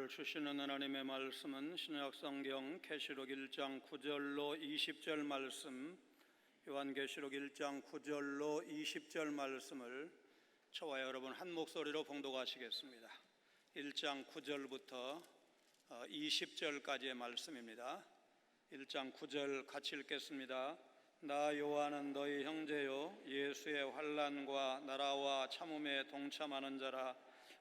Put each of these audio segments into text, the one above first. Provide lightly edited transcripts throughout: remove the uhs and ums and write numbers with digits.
오늘 주시는 하나님의 말씀은 신약성경 계시록 1장 9절로 20절 말씀, 요한계시록 1장 9절로 20절 말씀을 저와 여러분 한 목소리로 봉독하시겠습니다. 1장 9절부터 20절까지의 말씀입니다. 1장 9절 같이 읽겠습니다. 나 요한은 너희 형제요 예수의 환난과 나라와 참음에 동참하는 자라.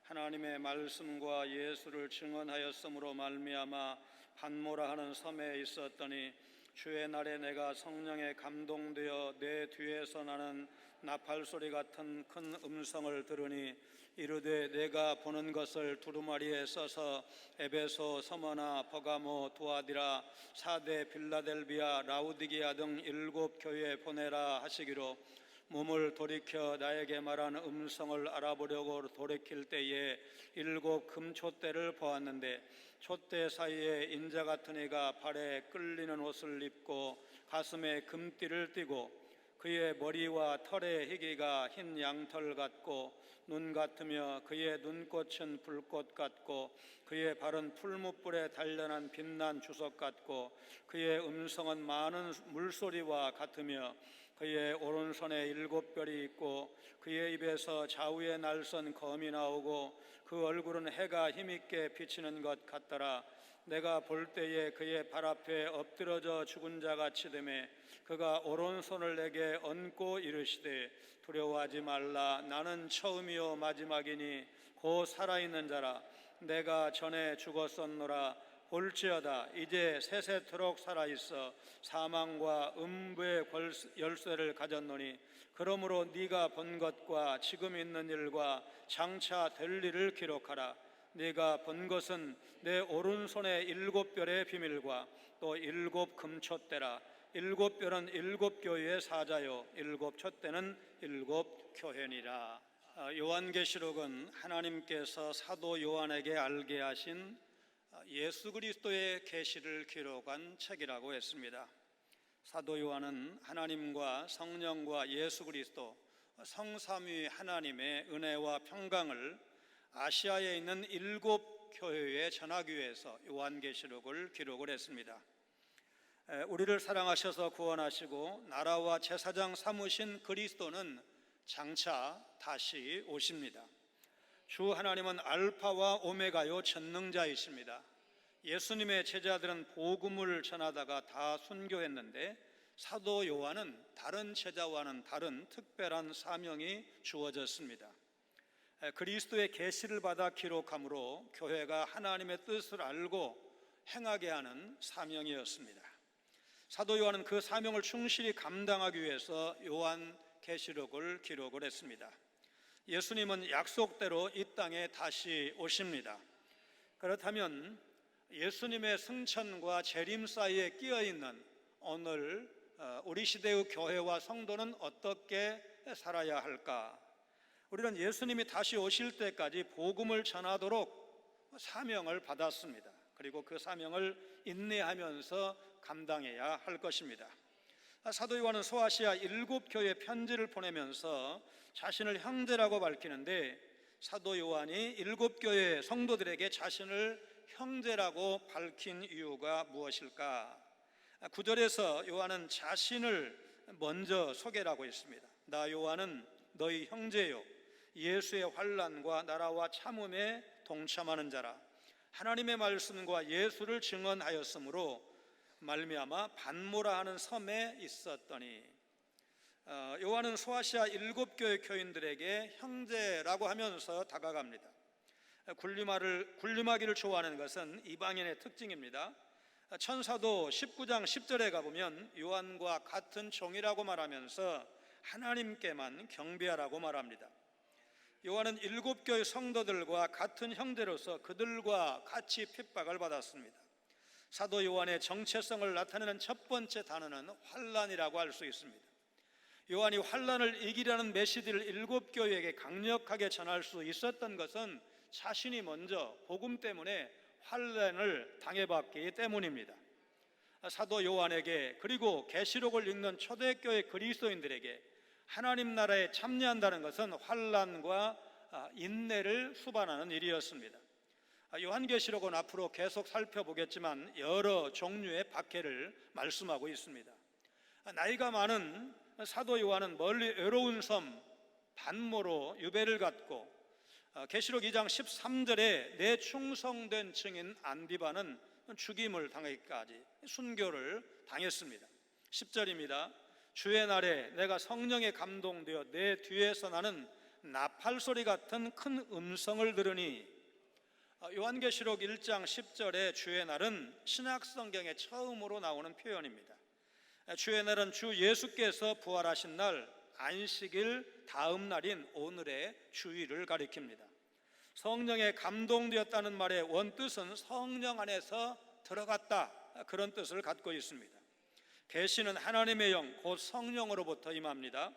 하나님의 말씀과 예수를 증언하였으므로 말미암아 반모라 하는 섬에 있었더니 주의 날에 내가 성령에 감동되어 내 뒤에서 나는 나팔 소리 같은 큰 음성을 들으니 이르되 내가 보는 것을 두루마리에 써서 에베소, 서머나, 버가모, 두아디라, 사데, 빌라델비아, 라우디게아 등 7 교회에 보내라 하시기로 몸을 돌이켜 나에게 말하는 음성을 알아보려고 돌이킬 때에 7 금촛대를 보았는데 촛대 사이에 인자 같은 이가 발에 끌리는 옷을 입고 가슴에 금띠를 띠고 그의 머리와 털의 희기가 흰 양털 같고 눈 같으며 그의 눈꽃은 불꽃 같고 그의 발은 풀무불에 단련한 빛난 주석 같고 그의 음성은 많은 물소리와 같으며 그의 오른손에 7 별이 있고 그의 입에서 좌우에 날선 검이 나오고 그 얼굴은 해가 힘있게 비치는 것 같더라. 내가 볼 때에 그의 발 앞에 엎드러져 죽은 자같이 되매 그가 오른손을 내게 얹고 이르시되 두려워하지 말라. 나는 처음이요 마지막이니 곧 살아있는 자라. 내가 전에 죽었었노라. 볼지어다 이제 세세토록 살아있어 사망과 음부의 열쇠를 가졌노니 그러므로 네가 본 것과 지금 있는 일과 장차 될 일을 기록하라. 네가 본 것은 내 오른손의 7 별의 비밀과 또 7 금촛대라. 7 별은 7 교회의 사자요 7 촛대는 7 교회니라. 요한계시록은 하나님께서 사도 요한에게 알게 하신 예수 그리스도의 계시를 기록한 책이라고 했습니다. 사도 요한은 하나님과 성령과 예수 그리스도 성삼위 하나님의 은혜와 평강을 아시아에 있는 7 교회에 전하기 위해서 요한계시록을 기록을 했습니다. 우리를 사랑하셔서 구원하시고 나라와 제사장 삼으신 그리스도는 장차 다시 오십니다. 주 하나님은 알파와 오메가요 전능자이십니다. 예수님의 제자들은 복음을 전하다가 다 순교했는데 사도 요한은 다른 제자와는 다른 특별한 사명이 주어졌습니다. 그리스도의 계시를 받아 기록함으로 교회가 하나님의 뜻을 알고 행하게 하는 사명이었습니다. 사도 요한은 그 사명을 충실히 감당하기 위해서 요한계시록을 기록을 했습니다. 예수님은 약속대로 이 땅에 다시 오십니다. 그렇다면 예수님의 승천과 재림 사이에 끼어있는 오늘 우리 시대의 교회와 성도는 어떻게 살아야 할까? 우리는 예수님이 다시 오실 때까지 복음을 전하도록 사명을 받았습니다. 그리고 그 사명을 인내하면서 감당해야 할 것입니다. 사도 요한은 소아시아 7 교회 편지를 보내면서 자신을 형제라고 밝히는데 사도 요한이 7 교회 성도들에게 자신을 형제라고 밝힌 이유가 무엇일까? 9절에서 요한은 자신을 먼저 소개를 하고 있습니다. 나 요한은 너희 형제요 예수의 환난과 나라와 참음에 동참하는 자라. 하나님의 말씀과 예수를 증언하였으므로 말미암아 반모라 하는 섬에 있었더니 요한은 소아시아 7 교회 교인들에게 형제라고 하면서 다가갑니다. 굴림하기를 좋아하는 것은 이방인의 특징입니다. 천사도 19장 10절에 가보면 요한과 같은 종이라고 말하면서 하나님께만 경배하라고 말합니다. 요한은 7 교회 성도들과 같은 형제로서 그들과 같이 핍박을 받았습니다. 사도 요한의 정체성을 나타내는 첫 번째 단어는 환난이라고 할 수 있습니다. 요한이 환난을 이기라는 메시지를 7 교회에게 강력하게 전할 수 있었던 것은 자신이 먼저 복음 때문에 환난을 당해봤기 때문입니다. 사도 요한에게 그리고 계시록을 읽는 초대교회 그리스도인들에게 하나님 나라에 참여한다는 것은 환난과 인내를 수반하는 일이었습니다. 요한계시록은 앞으로 계속 살펴보겠지만 여러 종류의 박해를 말씀하고 있습니다. 나이가 많은 사도 요한은 멀리 외로운 섬 반모로 유배를 갔고, 계시록 2장 13절에 내 충성된 증인 안디바는 죽임을 당하기까지 순교를 당했습니다. 10절입니다. 주의 날에 내가 성령에 감동되어 내 뒤에서 나는 나팔소리 같은 큰 음성을 들으니, 요한계시록 1장 10절에 주의 날은 신약성경에 처음으로 나오는 표현입니다. 주의 날은 주 예수께서 부활하신 날 안식일 다음 날인 오늘의 주일을 가리킵니다. 성령에 감동되었다는 말의 원뜻은 성령 안에서 들어갔다, 그런 뜻을 갖고 있습니다. 계시는 하나님의 영, 곧 성령으로부터 임합니다.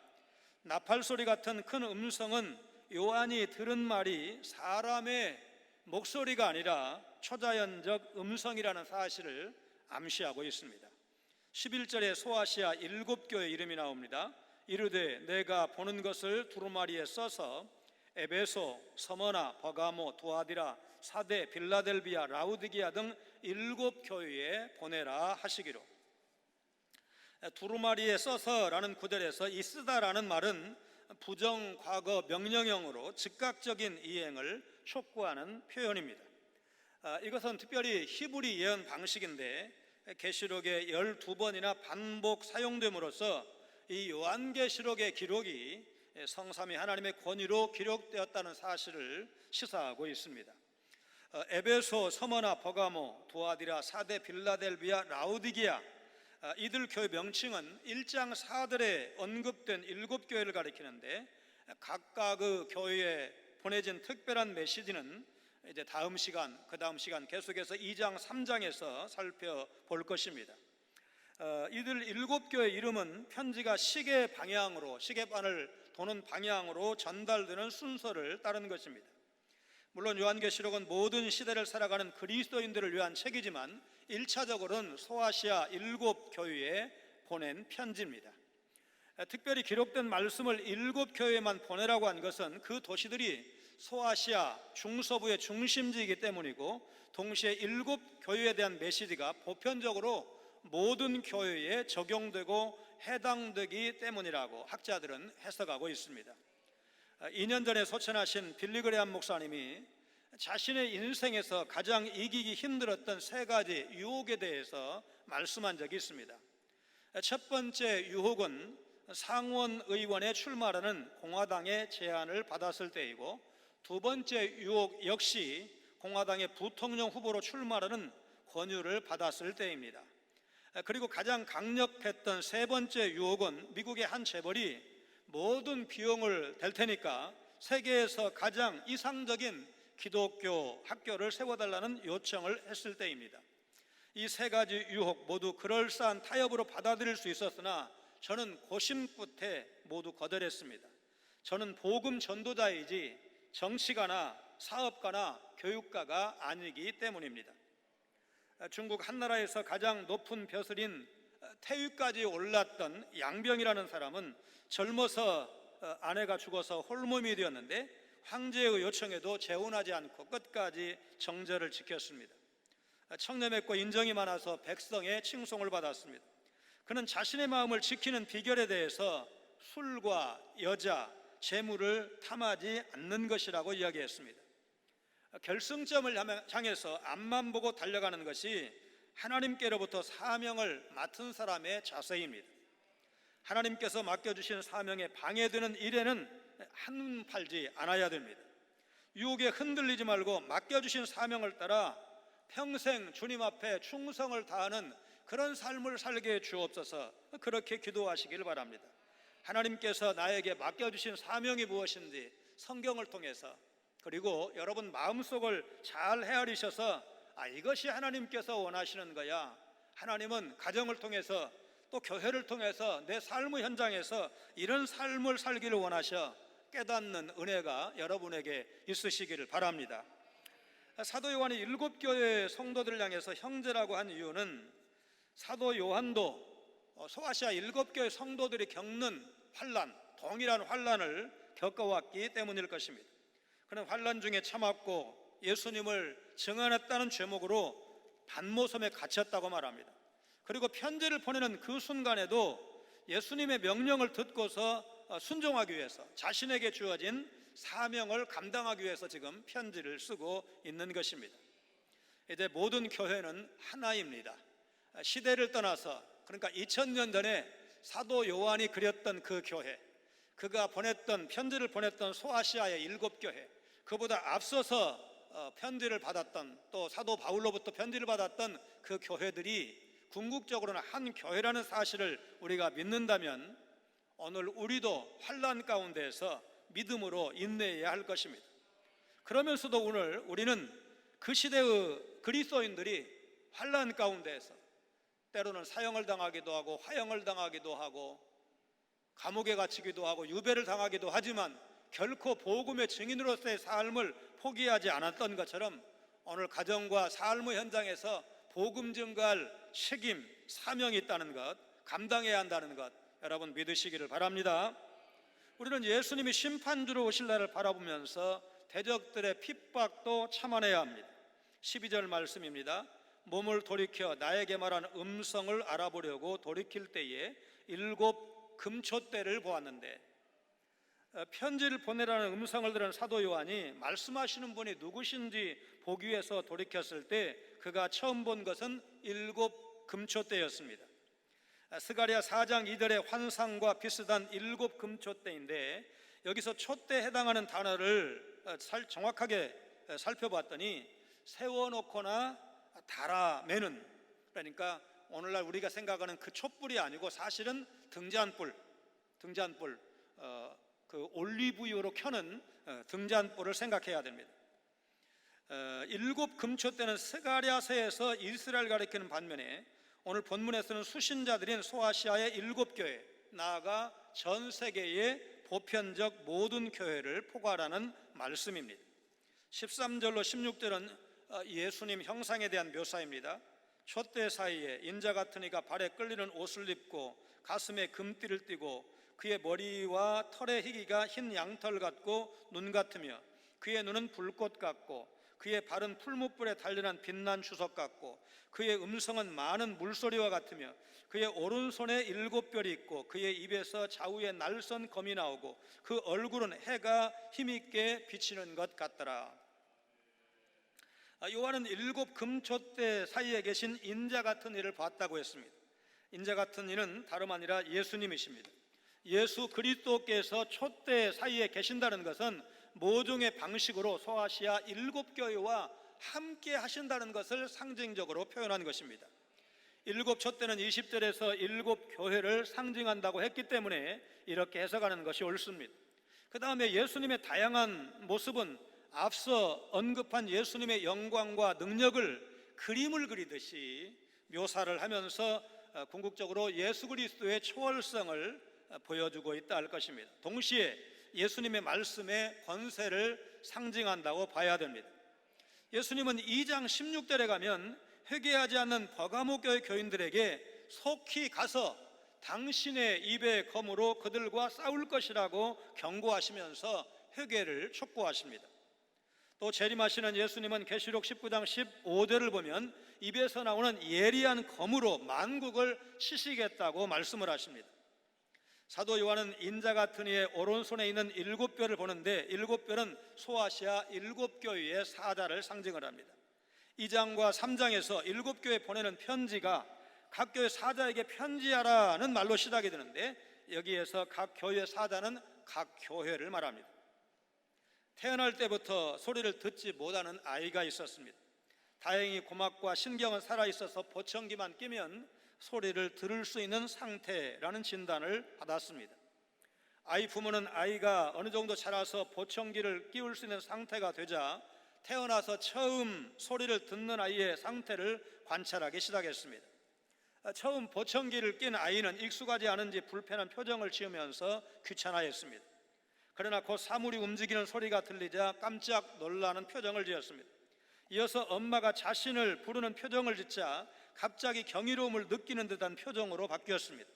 나팔소리 같은 큰 음성은 요한이 들은 말이 사람의 목소리가 아니라 초자연적 음성이라는 사실을 암시하고 있습니다. 11절에 소아시아 7교회 이름이 나옵니다. 이르되 내가 보는 것을 두루마리에 써서 에베소, 서머나, 버가모, 두아디라, 사데, 빌라델비아, 라우디게아 등 7교회에 보내라 하시기로. 두루마리에 써서라는 구절에서 이 쓰다라는 말은 부정 과거 명령형으로 즉각적인 이행을 촉구하는 표현입니다. 이것은 특별히 히브리 예언 방식인데 계시록에 12번이나 반복 사용됨으로써 이 요한계시록의 기록이 성삼위 하나님의 권위로 기록되었다는 사실을 시사하고 있습니다. 에베소, 서머나, 버가모, 두아디라, 사데, 빌라델비아, 라우디게아, 이들 교회 명칭은 1장 4절에 언급된 7교회를 가리키는데, 각각 그 교회에 보내진 특별한 메시지는 이제 다음 시간, 그 다음 시간 계속해서 2장 3장에서 살펴볼 것입니다. 이들 7교회 이름은 편지가 시계 방향으로, 시계반을 도는 방향으로 전달되는 순서를 따르는 것입니다. 물론 요한계시록은 모든 시대를 살아가는 그리스도인들을 위한 책이지만 1차적으로는 소아시아 7교회에 보낸 편지입니다. 특별히 기록된 말씀을 7교회에만 보내라고 한 것은 그 도시들이 소아시아 중서부의 중심지이기 때문이고, 동시에 7교회에 대한 메시지가 보편적으로 모든 교회에 적용되고 해당되기 때문이라고 학자들은 해석하고 있습니다. 2년 전에 소천하신 빌리그레암 목사님이 자신의 인생에서 가장 이기기 힘들었던 3가지 유혹에 대해서 말씀한 적이 있습니다. 첫 번째 유혹은 상원 의원에 출마하는 공화당의 제안을 받았을 때이고, 두 번째 유혹 역시 공화당의 부통령 후보로 출마하는 권유를 받았을 때입니다. 그리고 가장 강력했던 세 번째 유혹은 미국의 한 재벌이 모든 비용을 댈 테니까 세계에서 가장 이상적인 기독교 학교를 세워달라는 요청을 했을 때입니다. 이 3가지 유혹 모두 그럴싸한 타협으로 받아들일 수 있었으나 저는 고심 끝에 모두 거절했습니다. 저는 복음 전도자이지 정치가나 사업가나 교육가가 아니기 때문입니다. 중국 한나라에서 가장 높은 벼슬인 태위까지 올랐던 양병이라는 사람은 젊어서 아내가 죽어서 홀몸이 되었는데 황제의 요청에도 재혼하지 않고 끝까지 정절을 지켰습니다. 청렴했고 인정이 많아서 백성의 칭송을 받았습니다. 그는 자신의 마음을 지키는 비결에 대해서 술과 여자, 재물을 탐하지 않는 것이라고 이야기했습니다. 결승점을 향해서 앞만 보고 달려가는 것이 하나님께로부터 사명을 맡은 사람의 자세입니다. 하나님께서 맡겨주신 사명에 방해되는 일에는 한눈 팔지 않아야 됩니다. 유혹에 흔들리지 말고 맡겨주신 사명을 따라 평생 주님 앞에 충성을 다하는 그런 삶을 살게 해 주옵소서. 그렇게 기도하시길 바랍니다. 하나님께서 나에게 맡겨주신 사명이 무엇인지 성경을 통해서, 그리고 여러분 마음속을 잘 헤아리셔서 이것이 하나님께서 원하시는 거야. 하나님은 가정을 통해서 또 교회를 통해서 내 삶의 현장에서 이런 삶을 살기를 원하셔 깨닫는 은혜가 여러분에게 있으시기를 바랍니다. 사도 요한이 7교회 성도들을 향해서 형제라고 한 이유는 사도 요한도 소아시아 7교회 성도들이 겪는 환난, 동일한 환난을 겪어왔기 때문일 것입니다. 그는 환난 중에 참았고 예수님을 증언했다는 죄목으로 반모섬에 갇혔다고 말합니다. 그리고 편지를 보내는 그 순간에도 예수님의 명령을 듣고서 순종하기 위해서 자신에게 주어진 사명을 감당하기 위해서 지금 편지를 쓰고 있는 것입니다. 이제 모든 교회는 하나입니다. 시대를 떠나서, 그러니까 2000년 전에 사도 요한이 그렸던 그 교회, 그가 보냈던 편지를 보냈던 소아시아의 7교회, 그보다 앞서서 편지를 받았던, 또 사도 바울로부터 편지를 받았던 그 교회들이 궁극적으로는 한 교회라는 사실을 우리가 믿는다면 오늘 우리도 환난 가운데에서 믿음으로 인내해야 할 것입니다. 그러면서도 오늘 우리는 그 시대의 그리스도인들이 환난 가운데에서 때로는 사형을 당하기도 하고 화형을 당하기도 하고 감옥에 갇히기도 하고 유배를 당하기도 하지만 결코 복음의 증인으로서의 삶을 포기하지 않았던 것처럼 오늘 가정과 삶의 현장에서 복음 증거할 책임, 사명이 있다는 것, 감당해야 한다는 것, 여러분 믿으시기를 바랍니다. 우리는 예수님이 심판주로 오실 날을 바라보면서 대적들의 핍박도 참아내야 합니다. 12절 말씀입니다. 몸을 돌이켜 나에게 말한 음성을 알아보려고 돌이킬 때에 7 금초대를 보았는데, 편지를 보내라는 음성을 들은 사도 요한이 말씀하시는 분이 누구신지 보기 위해서 돌이켰을 때 그가 처음 본 것은 7 금초대였습니다. 스가랴 4장 2절의 환상과 비슷한 7 금초대인데, 여기서 촛대에 해당하는 단어를 정확하게 살펴봤더니 세워놓거나 달아매는, 그러니까 오늘날 우리가 생각하는 그 촛불이 아니고 사실은 등잔불, 그 올리브유로 켜는 등잔불을 생각해야 됩니다. 7 금초대는 스가랴서에서 이스라엘 가리키는 반면에 오늘 본문에서는 수신자들인 소아시아의 7교회, 나아가 전 세계의 보편적 모든 교회를 포괄하는 말씀입니다. 13절로 16절은 예수님 형상에 대한 묘사입니다. 촛대 사이에 인자 같은 이가 발에 끌리는 옷을 입고 가슴에 금띠를 띠고 그의 머리와 털의 희기가 흰 양털 같고 눈 같으며 그의 눈은 불꽃 같고 그의 발은 풀무불에 단련한 빛난 주석 같고 그의 음성은 많은 물소리와 같으며 그의 오른손에 7별이 있고 그의 입에서 좌우에 날선 검이 나오고 그 얼굴은 해가 힘있게 비치는 것 같더라. 요한은 7 금초대 사이에 계신 인자 같은 이를 봤다고 했습니다. 인자 같은 이는 다름 아니라 예수님이십니다. 예수 그리스도께서 촛대 사이에 계신다는 것은 모종의 방식으로 소아시아 7교회와 함께 하신다는 것을 상징적으로 표현한 것입니다. 7 촛대는 20절에서 7교회를 상징한다고 했기 때문에 이렇게 해석하는 것이 옳습니다. 그 다음에 예수님의 다양한 모습은 앞서 언급한 예수님의 영광과 능력을 그림을 그리듯이 묘사를 하면서 궁극적으로 예수 그리스도의 초월성을 보여주고 있다 할 것입니다. 동시에 예수님의 말씀의 권세를 상징한다고 봐야 됩니다. 예수님은 2장 16절에 가면 회개하지 않는 버가모 교회 교인들에게 속히 가서 당신의 입의 검으로 그들과 싸울 것이라고 경고하시면서 회개를 촉구하십니다. 또 재림하시는 예수님은 계시록 19장 15절을 보면 입에서 나오는 예리한 검으로 만국을 치시겠다고 말씀을 하십니다. 사도 요한은 인자 같은 이의 오른손에 있는 7별을 보는데 7별은 소아시아 7교회의 사자를 상징을 합니다. 2장과 3장에서 7교회에 보내는 편지가 각 교회 사자에게 편지하라는 말로 시작이 되는데, 여기에서 각 교회 사자는 각 교회를 말합니다. 태어날 때부터 소리를 듣지 못하는 아이가 있었습니다. 다행히 고막과 신경은 살아있어서 보청기만 끼면 소리를 들을 수 있는 상태라는 진단을 받았습니다. 아이 부모는 아이가 어느 정도 자라서 보청기를 끼울 수 있는 상태가 되자 태어나서 처음 소리를 듣는 아이의 상태를 관찰하기 시작했습니다. 처음 보청기를 낀 아이는 익숙하지 않은지 불편한 표정을 지으면서 귀찮아했습니다. 그러나 곧 사물이 움직이는 소리가 들리자 깜짝 놀라는 표정을 지었습니다. 이어서 엄마가 자신을 부르는 표정을 짓자 갑자기 경이로움을 느끼는 듯한 표정으로 바뀌었습니다.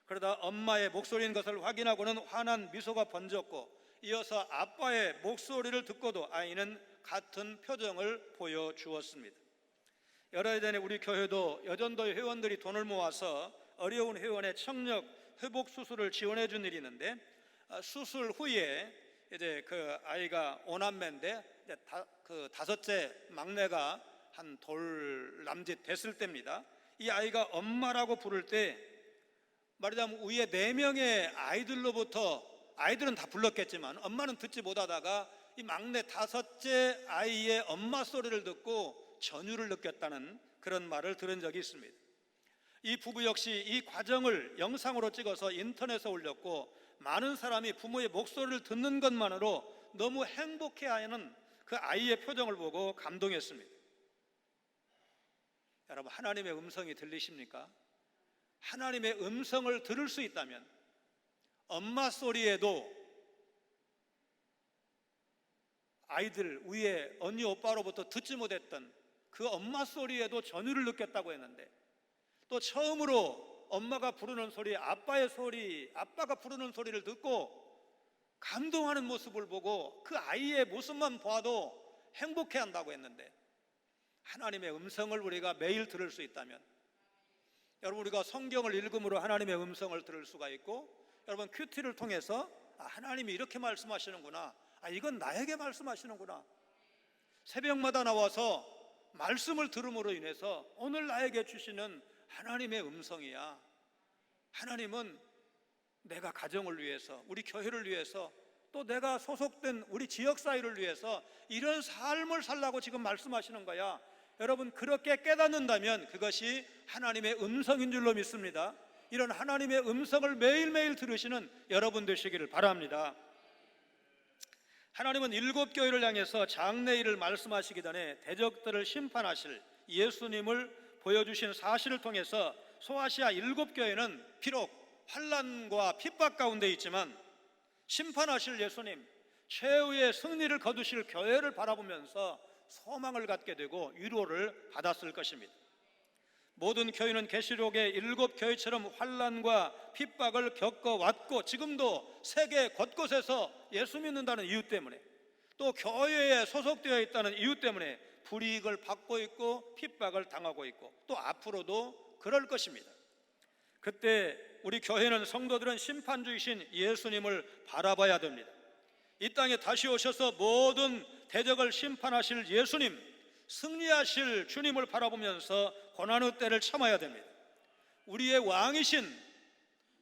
그러다 엄마의 목소리인 것을 확인하고는 환한 미소가 번졌고, 이어서 아빠의 목소리를 듣고도 아이는 같은 표정을 보여주었습니다. 여러 해 전에 우리 교회도 여전도 회원들이 돈을 모아서 어려운 회원의 청력 회복 수술을 지원해 준 일이 있는데, 수술 후에 이제 그 아이가 5남매인데 이제 그 다섯째 막내가 한 돌남짓 됐을 때입니다. 이 아이가 엄마라고 부를 때 말하자면 위에 4명의 아이들로부터, 아이들은 다 불렀겠지만 엄마는 듣지 못하다가 이 막내 다섯째 아이의 엄마 소리를 듣고 전율을 느꼈다는 그런 말을 들은 적이 있습니다. 이 부부 역시 이 과정을 영상으로 찍어서 인터넷에 올렸고, 많은 사람이 부모의 목소리를 듣는 것만으로 너무 행복해하는 그 아이의 표정을 보고 감동했습니다. 여러분, 하나님의 음성이 들리십니까? 하나님의 음성을 들을 수 있다면 엄마 소리에도 아이들 위에 언니 오빠로부터 듣지 못했던 그 엄마 소리에도 전율을 느꼈다고 했는데, 또 처음으로 엄마가 부르는 소리, 아빠의 소리, 아빠가 부르는 소리를 듣고 감동하는 모습을 보고 그 아이의 모습만 봐도 행복해한다고 했는데, 하나님의 음성을 우리가 매일 들을 수 있다면, 여러분, 우리가 성경을 읽음으로 하나님의 음성을 들을 수가 있고, 여러분 큐티를 통해서 하나님이 이렇게 말씀하시는구나, 이건 나에게 말씀하시는구나, 새벽마다 나와서 말씀을 들음으로 인해서 오늘 나에게 주시는 하나님의 음성이야. 하나님은 내가 가정을 위해서, 우리 교회를 위해서, 또 내가 소속된 우리 지역사회를 위해서 이런 삶을 살라고 지금 말씀하시는 거야. 여러분, 그렇게 깨닫는다면 그것이 하나님의 음성인 줄로 믿습니다. 이런 하나님의 음성을 매일매일 들으시는 여러분 되시기를 바랍니다. 하나님은 7교회를 향해서 장래일을 말씀하시기 전에 대적들을 심판하실 예수님을 보여주신 사실을 통해서 소아시아 7교회는 비록 환난과 핍박 가운데 있지만 심판하실 예수님, 최후의 승리를 거두실 교회를 바라보면서 소망을 갖게 되고 위로를 받았을 것입니다. 모든 교회는 계시록의 7교회처럼 환난과 핍박을 겪어왔고, 지금도 세계 곳곳에서 예수 믿는다는 이유 때문에, 또 교회에 소속되어 있다는 이유 때문에 불이익을 받고 있고 핍박을 당하고 있고, 또 앞으로도 그럴 것입니다. 그때 우리 교회는, 성도들은 심판주이신 예수님을 바라봐야 됩니다. 이 땅에 다시 오셔서 모든 대적을 심판하실 예수님, 승리하실 주님을 바라보면서 고난의 때를 참아야 됩니다. 우리의 왕이신,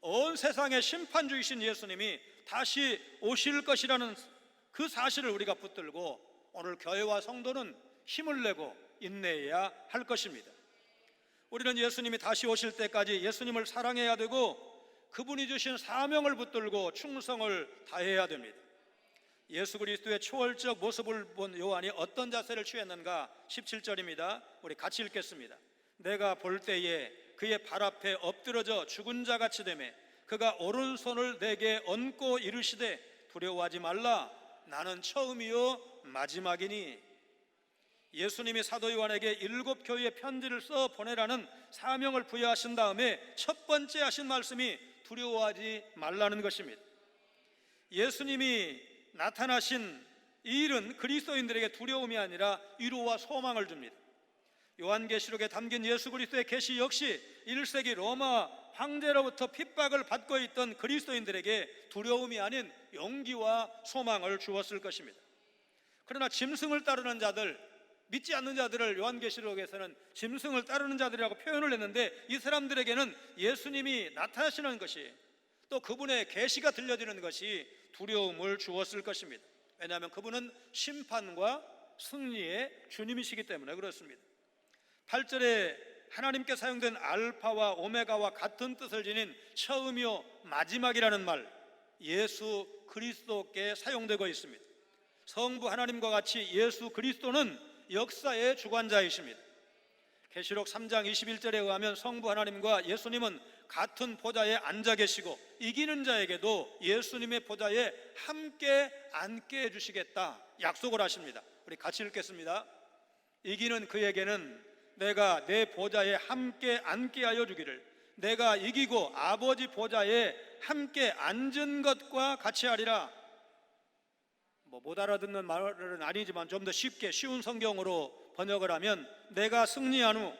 온 세상의 심판주이신 예수님이 다시 오실 것이라는 그 사실을 우리가 붙들고 오늘 교회와 성도는 힘을 내고 인내해야 할 것입니다. 우리는 예수님이 다시 오실 때까지 예수님을 사랑해야 되고, 그분이 주신 사명을 붙들고 충성을 다해야 됩니다. 예수 그리스도의 초월적 모습을 본 요한이 어떤 자세를 취했는가? 17절입니다. 우리 같이 읽겠습니다. 내가 볼 때에 그의 발 앞에 엎드러져 죽은 자같이 되매 그가 오른손을 내게 얹고 이르시되 두려워하지 말라, 나는 처음이요 마지막이니. 예수님이 사도 요한에게 7교회의 편지를 써 보내라는 사명을 부여하신 다음에 첫 번째 하신 말씀이 두려워하지 말라는 것입니다. 예수님이 나타나신 이 일은 그리스도인들에게 두려움이 아니라 위로와 소망을 줍니다. 요한계시록에 담긴 예수 그리스도의 계시 역시 1세기 로마 황제로부터 핍박을 받고 있던 그리스도인들에게 두려움이 아닌 용기와 소망을 주었을 것입니다. 그러나 짐승을 따르는 자들, 믿지 않는 자들을 요한계시록에서는 짐승을 따르는 자들이라고 표현을 했는데, 이 사람들에게는 예수님이 나타나시는 것이, 또 그분의 계시가 들려지는 것이 두려움을 주었을 것입니다. 왜냐하면 그분은 심판과 승리의 주님이시기 때문에 그렇습니다. 8절에 하나님께 사용된 알파와 오메가와 같은 뜻을 지닌 처음이요 마지막이라는 말, 예수 그리스도께 사용되고 있습니다. 성부 하나님과 같이 예수 그리스도는 역사의 주관자이십니다. 계시록 3장 21절에 의하면 성부 하나님과 예수님은 같은 보좌에 앉아 계시고 이기는 자에게도 예수님의 보좌에 함께 앉게 해주시겠다 약속을 하십니다. 우리 같이 읽겠습니다. 이기는 그에게는 내가 내 보좌에 함께 앉게 하여 주기를, 내가 이기고 아버지 보좌에 함께 앉은 것과 같이 하리라. 못 알아듣는 말은 아니지만 좀 더 쉽게 쉬운 성경으로 번역을 하면, 내가 승리한 후,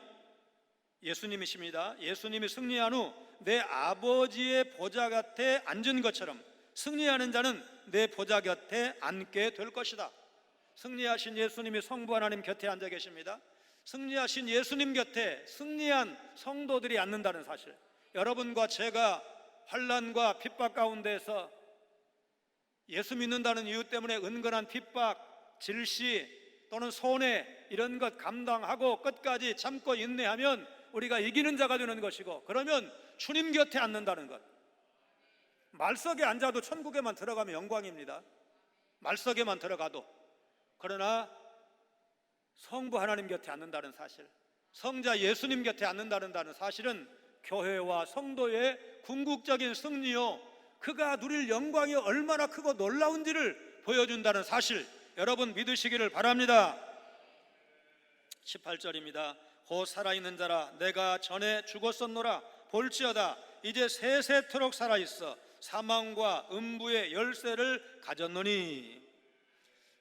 예수님이십니다. 예수님이 승리한 후 내 아버지의 보좌 곁에 앉은 것처럼 승리하는 자는 내 보좌 곁에 앉게 될 것이다. 승리하신 예수님이 성부 하나님 곁에 앉아 계십니다. 승리하신 예수님 곁에 승리한 성도들이 앉는다는 사실, 여러분과 제가 환난과 핍박 가운데서 예수 믿는다는 이유 때문에 은근한 핍박, 질시 또는 손해 이런 것 감당하고 끝까지 참고 인내하면 우리가 이기는 자가 되는 것이고, 그러면 주님 곁에 앉는다는 것. 말석에 앉아도 천국에만 들어가면 영광입니다. 말석에만 들어가도. 그러나 성부 하나님 곁에 앉는다는 사실, 성자 예수님 곁에 앉는다는 사실은 교회와 성도의 궁극적인 승리요, 그가 누릴 영광이 얼마나 크고 놀라운지를 보여준다는 사실, 여러분 믿으시기를 바랍니다. 18절입니다. 곧 살아있는 자라 내가 전에 죽었었노라 볼지어다 이제 세세토록 살아있어 사망과 음부의 열쇠를 가졌노니.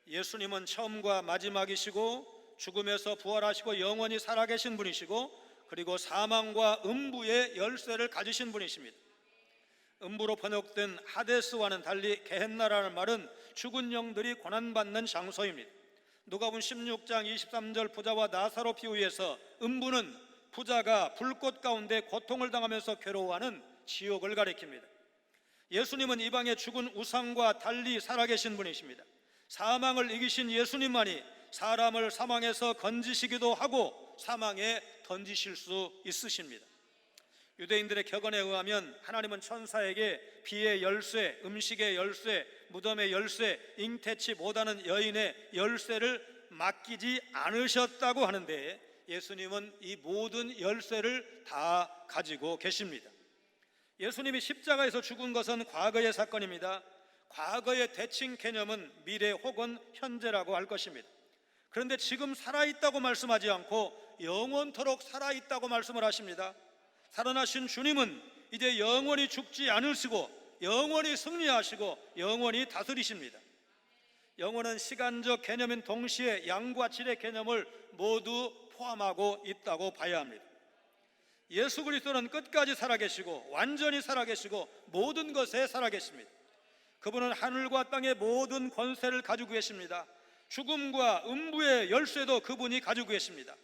예수님은 처음과 마지막이시고 죽음에서 부활하시고 영원히 살아계신 분이시고, 그리고 사망과 음부의 열쇠를 가지신 분이십니다. 음부로 번역된 하데스와는 달리 게헨나라는 말은 죽은 영들이 고난받는 장소입니다. 누가복음 16장 23절 부자와 나사로 비유에서 음부는 부자가 불꽃 가운데 고통을 당하면서 괴로워하는 지옥을 가리킵니다. 예수님은 이방의 죽은 우상과 달리 살아계신 분이십니다. 사망을 이기신 예수님만이 사람을 사망에서 건지시기도 하고 사망에 던지실 수 있으십니다. 유대인들의 격언에 의하면 하나님은 천사에게 비의 열쇠, 음식의 열쇠, 무덤의 열쇠, 잉태치 못하는 여인의 열쇠를 맡기지 않으셨다고 하는데, 예수님은 이 모든 열쇠를 다 가지고 계십니다. 예수님이 십자가에서 죽은 것은 과거의 사건입니다. 과거의 대칭 개념은 미래 혹은 현재라고 할 것입니다. 그런데 지금 살아있다고 말씀하지 않고 영원토록 살아있다고 말씀을 하십니다. 살아나신 주님은 이제 영원히 죽지 않으시고 영원히 승리하시고 영원히 다스리십니다. 영원은 시간적 개념인 동시에 양과 질의 개념을 모두 포함하고 있다고 봐야 합니다. 예수 그리스도는 끝까지 살아계시고 완전히 살아계시고 모든 것에 살아계십니다. 그분은 하늘과 땅의 모든 권세를 가지고 계십니다. 죽음과 음부의 열쇠도 그분이 가지고 계십니다.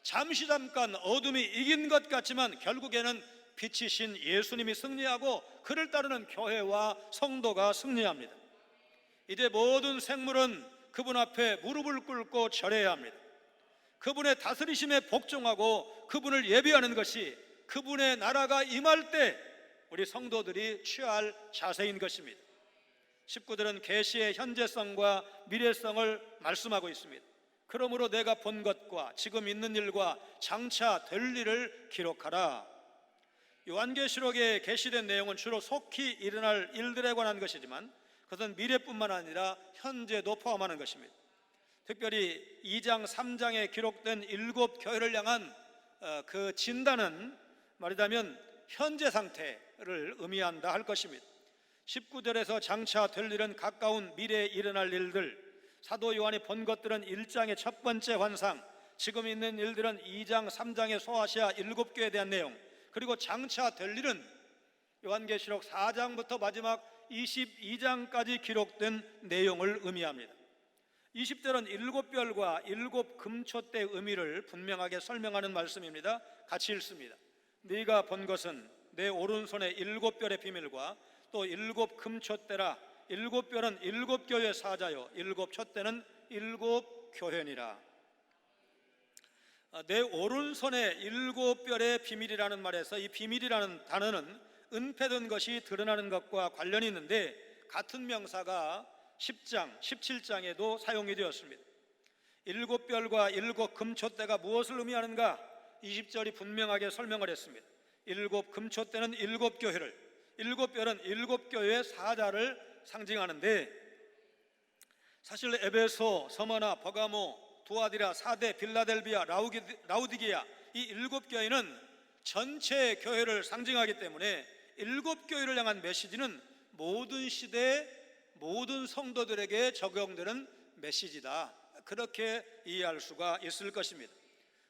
잠깐 어둠이 이긴 것 같지만 결국에는 빛이신 예수님이 승리하고 그를 따르는 교회와 성도가 승리합니다. 이제 모든 생물은 그분 앞에 무릎을 꿇고 절해야 합니다. 그분의 다스리심에 복종하고 그분을 예배하는 것이 그분의 나라가 임할 때 우리 성도들이 취할 자세인 것입니다. 19절은 계시의 현재성과 미래성을 말씀하고 있습니다. 그러므로 내가 본 것과 지금 있는 일과 장차 될 일을 기록하라. 요한계시록에 게시된 내용은 주로 속히 일어날 일들에 관한 것이지만 그것은 미래뿐만 아니라 현재도 포함하는 것입니다. 특별히 2장 3장에 기록된 7 교회를 향한 그 진단은 말하자면 현재 상태를 의미한다 할 것입니다. 19절에서 장차 될 일은 가까운 미래에 일어날 일들, 사도 요한이 본 것들은 1장의 첫 번째 환상, 지금 있는 일들은 2장 3장의 소아시아 7교회에 대한 내용, 그리고 장차 될 일은 요한계시록 4장부터 마지막 22장까지 기록된 내용을 의미합니다. 20절은 7별과 7 금초대의 의미를 분명하게 설명하는 말씀입니다. 같이 읽습니다. 네가 본 것은 내 오른손의 7별의 비밀과 또 7 금초대라. 7별은 7교회 사자요 7 촛대는 7 교회니라. 내 오른손의 7별의 비밀이라는 말에서 이 비밀이라는 단어는 은폐된 것이 드러나는 것과 관련이 있는데 같은 명사가 10장, 17장에도 사용이 되었습니다. 7별과 7 금초대가 무엇을 의미하는가? 20절이 분명하게 설명을 했습니다. 7 금초대는 7 교회를, 7별은 7 교회의 사자를 상징하는데, 사실 에베소, 서머나, 버가모, 두아디라, 사데, 빌라델비아, 라우디게아 이 7 교회는 전체 교회를 상징하기 때문에 7 교회를 향한 메시지는 모든 시대에 모든 성도들에게 적용되는 메시지다. 그렇게 이해할 수가 있을 것입니다.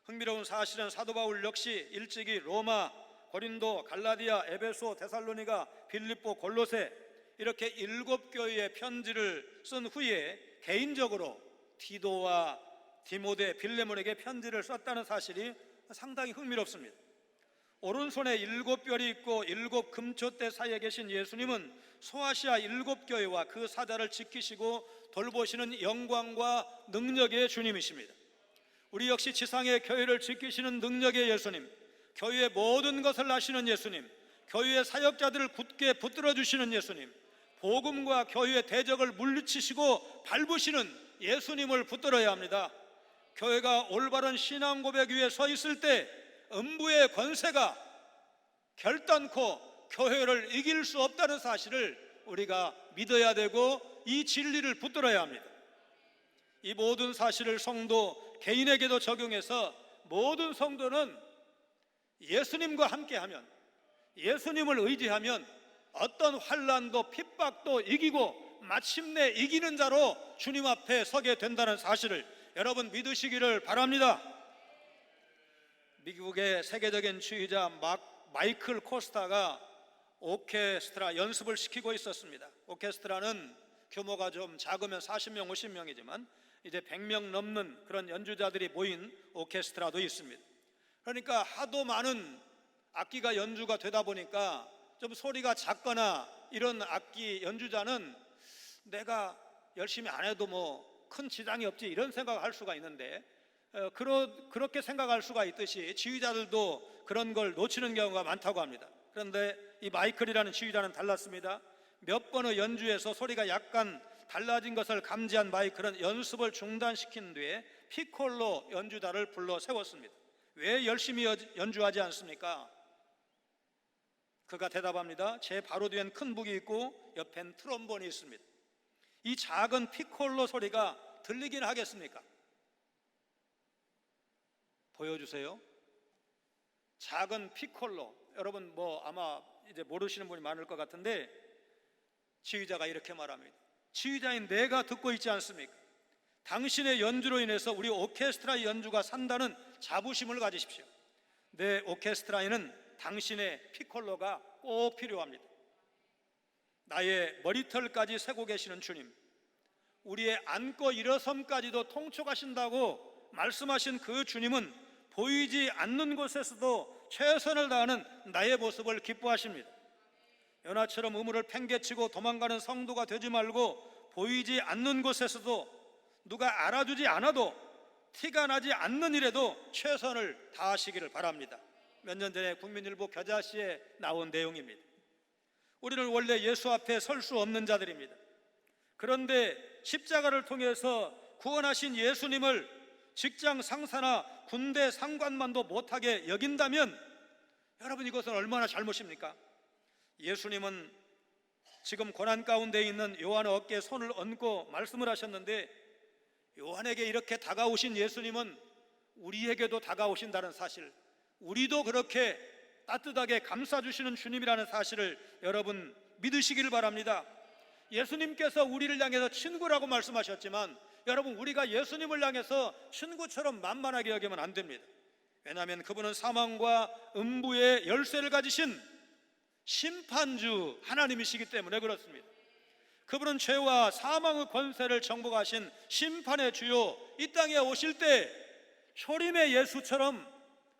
흥미로운 사실은 사도 바울 역시 일찍이 로마, 고린도, 갈라디아, 에베소, 데살로니가, 빌립보, 골로새 이렇게 7교회의 편지를 쓴 후에 개인적으로 디도와 디모데, 빌레몬에게 편지를 썼다는 사실이 상당히 흥미롭습니다. 오른손에 7별이 있고 7 금초대 사이에 계신 예수님은 소아시아 7교회와 그 사자를 지키시고 돌보시는 영광과 능력의 주님이십니다. 우리 역시 지상의 교회를 지키시는 능력의 예수님, 교회의 모든 것을 아시는 예수님, 교회의 사역자들을 굳게 붙들어 주시는 예수님, 복음과 교회의 대적을 물리치시고 밟으시는 예수님을 붙들어야 합니다. 교회가 올바른 신앙 고백 위에 서 있을 때 음부의 권세가 결단코 교회를 이길 수 없다는 사실을 우리가 믿어야 되고 이 진리를 붙들어야 합니다. 이 모든 사실을 성도 개인에게도 적용해서 모든 성도는 예수님과 함께하면, 예수님을 의지하면 어떤 환난도 핍박도 이기고 마침내 이기는 자로 주님 앞에 서게 된다는 사실을 여러분 믿으시기를 바랍니다. 미국의 세계적인 지휘자 마이클 코스타가 오케스트라 연습을 시키고 있었습니다. 오케스트라는 규모가 좀 작으면 40명, 50명이지만 이제 100명 넘는 그런 연주자들이 모인 오케스트라도 있습니다. 그러니까 하도 많은 악기가 연주가 되다 보니까 좀 소리가 작거나 이런 악기 연주자는 내가 열심히 안 해도 뭐 큰 지장이 없지 이런 생각을 할 수가 있는데 그렇게 생각할 수가 있듯이 지휘자들도 그런 걸 놓치는 경우가 많다고 합니다. 그런데 이 마이클이라는 지휘자는 달랐습니다. 몇 번의 연주에서 소리가 약간 달라진 것을 감지한 마이클은 연습을 중단시킨 뒤에 피콜로 연주자를 불러 세웠습니다. 왜 열심히 연주하지 않습니까? 그가 대답합니다. 제 바로 뒤엔 큰 북이 있고 옆엔 트럼본이 있습니다. 이 작은 피콜로 소리가 들리긴 하겠습니까? 보여주세요. 작은 피콜로, 여러분 뭐 아마 이제 모르시는 분이 많을 것 같은데 지휘자가 이렇게 말합니다. 지휘자인 내가 듣고 있지 않습니까? 당신의 연주로 인해서 우리 오케스트라의 연주가 산다는 자부심을 가지십시오. 내 오케스트라에는 당신의 피콜로가 꼭 필요합니다. 나의 머리털까지 세고 계시는 주님, 우리의 앉고 일어섬까지도 통촉하신다고 말씀하신 그 주님은 보이지 않는 곳에서도 최선을 다하는 나의 모습을 기뻐하십니다. 연하처럼 우물을 팽개치고 도망가는 성도가 되지 말고 보이지 않는 곳에서도 누가 알아주지 않아도 티가 나지 않는 일에도 최선을 다하시기를 바랍니다. 몇 년 전에 국민일보 겨자씨에 나온 내용입니다. 우리는 원래 예수 앞에 설 수 없는 자들입니다. 그런데 십자가를 통해서 구원하신 예수님을 직장 상사나 군대 상관만도 못하게 여긴다면 여러분 이것은 얼마나 잘못입니까? 예수님은 지금 고난 가운데 있는 요한의 어깨에 손을 얹고 말씀을 하셨는데 요한에게 이렇게 다가오신 예수님은 우리에게도 다가오신다는 사실, 우리도 그렇게 따뜻하게 감싸주시는 주님이라는 사실을 여러분 믿으시길 바랍니다. 예수님께서 우리를 향해서 친구라고 말씀하셨지만 여러분 우리가 예수님을 향해서 친구처럼 만만하게 여기면 안 됩니다. 왜냐하면 그분은 사망과 음부의 열쇠를 가지신 심판주 하나님이시기 때문에 그렇습니다. 그분은 죄와 사망의 권세를 정복하신 심판의 주요, 이 땅에 오실 때 초림의 예수처럼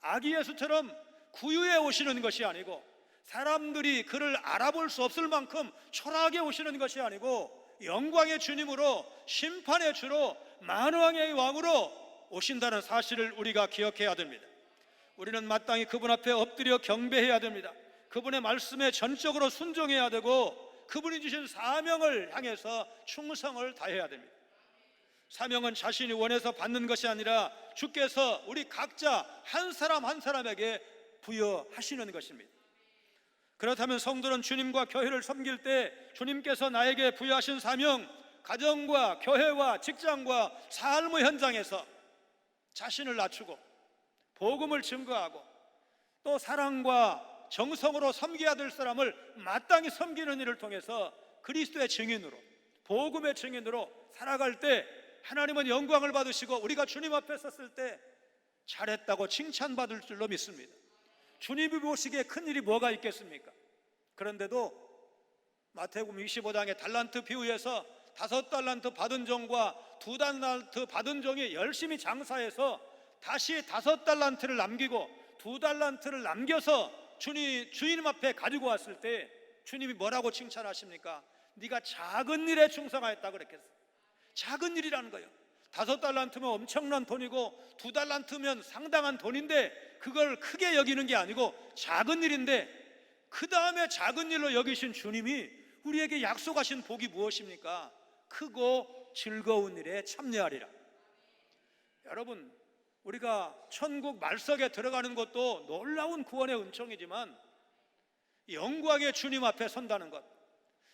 아기 예수처럼 구유에 오시는 것이 아니고 사람들이 그를 알아볼 수 없을 만큼 초라하게 오시는 것이 아니고 영광의 주님으로 심판의 주로 만왕의 왕으로 오신다는 사실을 우리가 기억해야 됩니다. 우리는 마땅히 그분 앞에 엎드려 경배해야 됩니다. 그분의 말씀에 전적으로 순종해야 되고 그분이 주신 사명을 향해서 충성을 다해야 됩니다. 사명은 자신이 원해서 받는 것이 아니라 주께서 우리 각자 한 사람 한 사람에게 부여하시는 것입니다. 그렇다면 성도는 주님과 교회를 섬길 때 주님께서 나에게 부여하신 사명, 가정과 교회와 직장과 삶의 현장에서 자신을 낮추고 복음을 증거하고 또 사랑과 정성으로 섬겨야 될 사람을 마땅히 섬기는 일을 통해서 그리스도의 증인으로 복음의 증인으로 살아갈 때 하나님은 영광을 받으시고 우리가 주님 앞에 섰을 때 잘했다고 칭찬받을 줄로 믿습니다. 주님이 보시기에 큰일이 뭐가 있겠습니까? 그런데도 마태복음 25장의 달란트 비유에서 5달란트 받은 종과 2달란트 받은 종이 열심히 장사해서 다시 5달란트를 남기고 2달란트를 남겨서 주님 앞에 가지고 왔을 때 주님이 뭐라고 칭찬하십니까? 네가 작은 일에 충성하였다 그랬겠어요. 작은 일이라는 거예요. 5달란트면 엄청난 돈이고 2달란트면 상당한 돈인데 그걸 크게 여기는 게 아니고 작은 일인데 그 다음에 작은 일로 여기신 주님이 우리에게 약속하신 복이 무엇입니까? 크고 즐거운 일에 참여하리라. 여러분, 우리가 천국 말석에 들어가는 것도 놀라운 구원의 은총이지만 영광의 주님 앞에 선다는 것,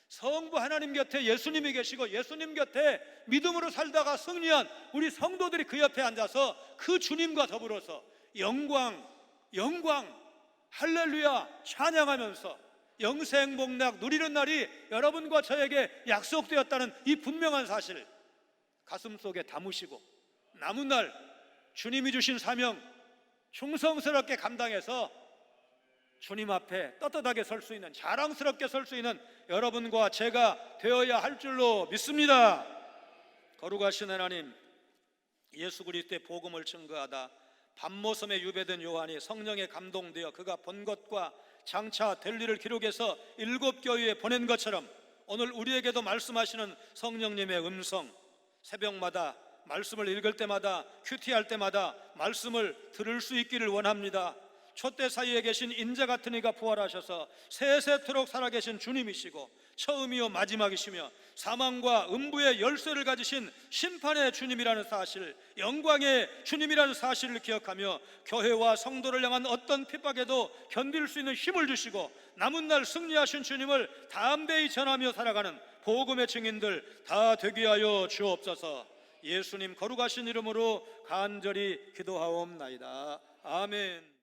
성부 하나님 곁에 예수님이 계시고 예수님 곁에 믿음으로 살다가 승리한 우리 성도들이 그 옆에 앉아서 그 주님과 더불어서 영광 할렐루야 찬양하면서 영생복락 누리는 날이 여러분과 저에게 약속되었다는 이 분명한 사실 가슴속에 담으시고 남은 날 주님이 주신 사명 충성스럽게 감당해서 주님 앞에 떳떳하게 설 수 있는, 자랑스럽게 설 수 있는 여러분과 제가 되어야 할 줄로 믿습니다. 거룩하신 하나님, 예수 그리스도의 복음을 증거하다 밤모섬에 유배된 요한이 성령에 감동되어 그가 본 것과 장차 될 일을 기록해서 7교회에 보낸 것처럼 오늘 우리에게도 말씀하시는 성령님의 음성, 새벽마다 말씀을 읽을 때마다 큐티할 때마다 말씀을 들을 수 있기를 원합니다. 촛대 사이에 계신 인자 같은 이가 부활하셔서 세세토록 살아계신 주님이시고 처음이요 마지막이시며 사망과 음부의 열쇠를 가지신 심판의 주님이라는 사실, 영광의 주님이라는 사실을 기억하며 교회와 성도를 향한 어떤 핍박에도 견딜 수 있는 힘을 주시고 남은 날 승리하신 주님을 담대히 전하며 살아가는 복음의 증인들 다 되게 하여 주옵소서. 예수님 거룩하신 이름으로 간절히 기도하옵나이다. 아멘.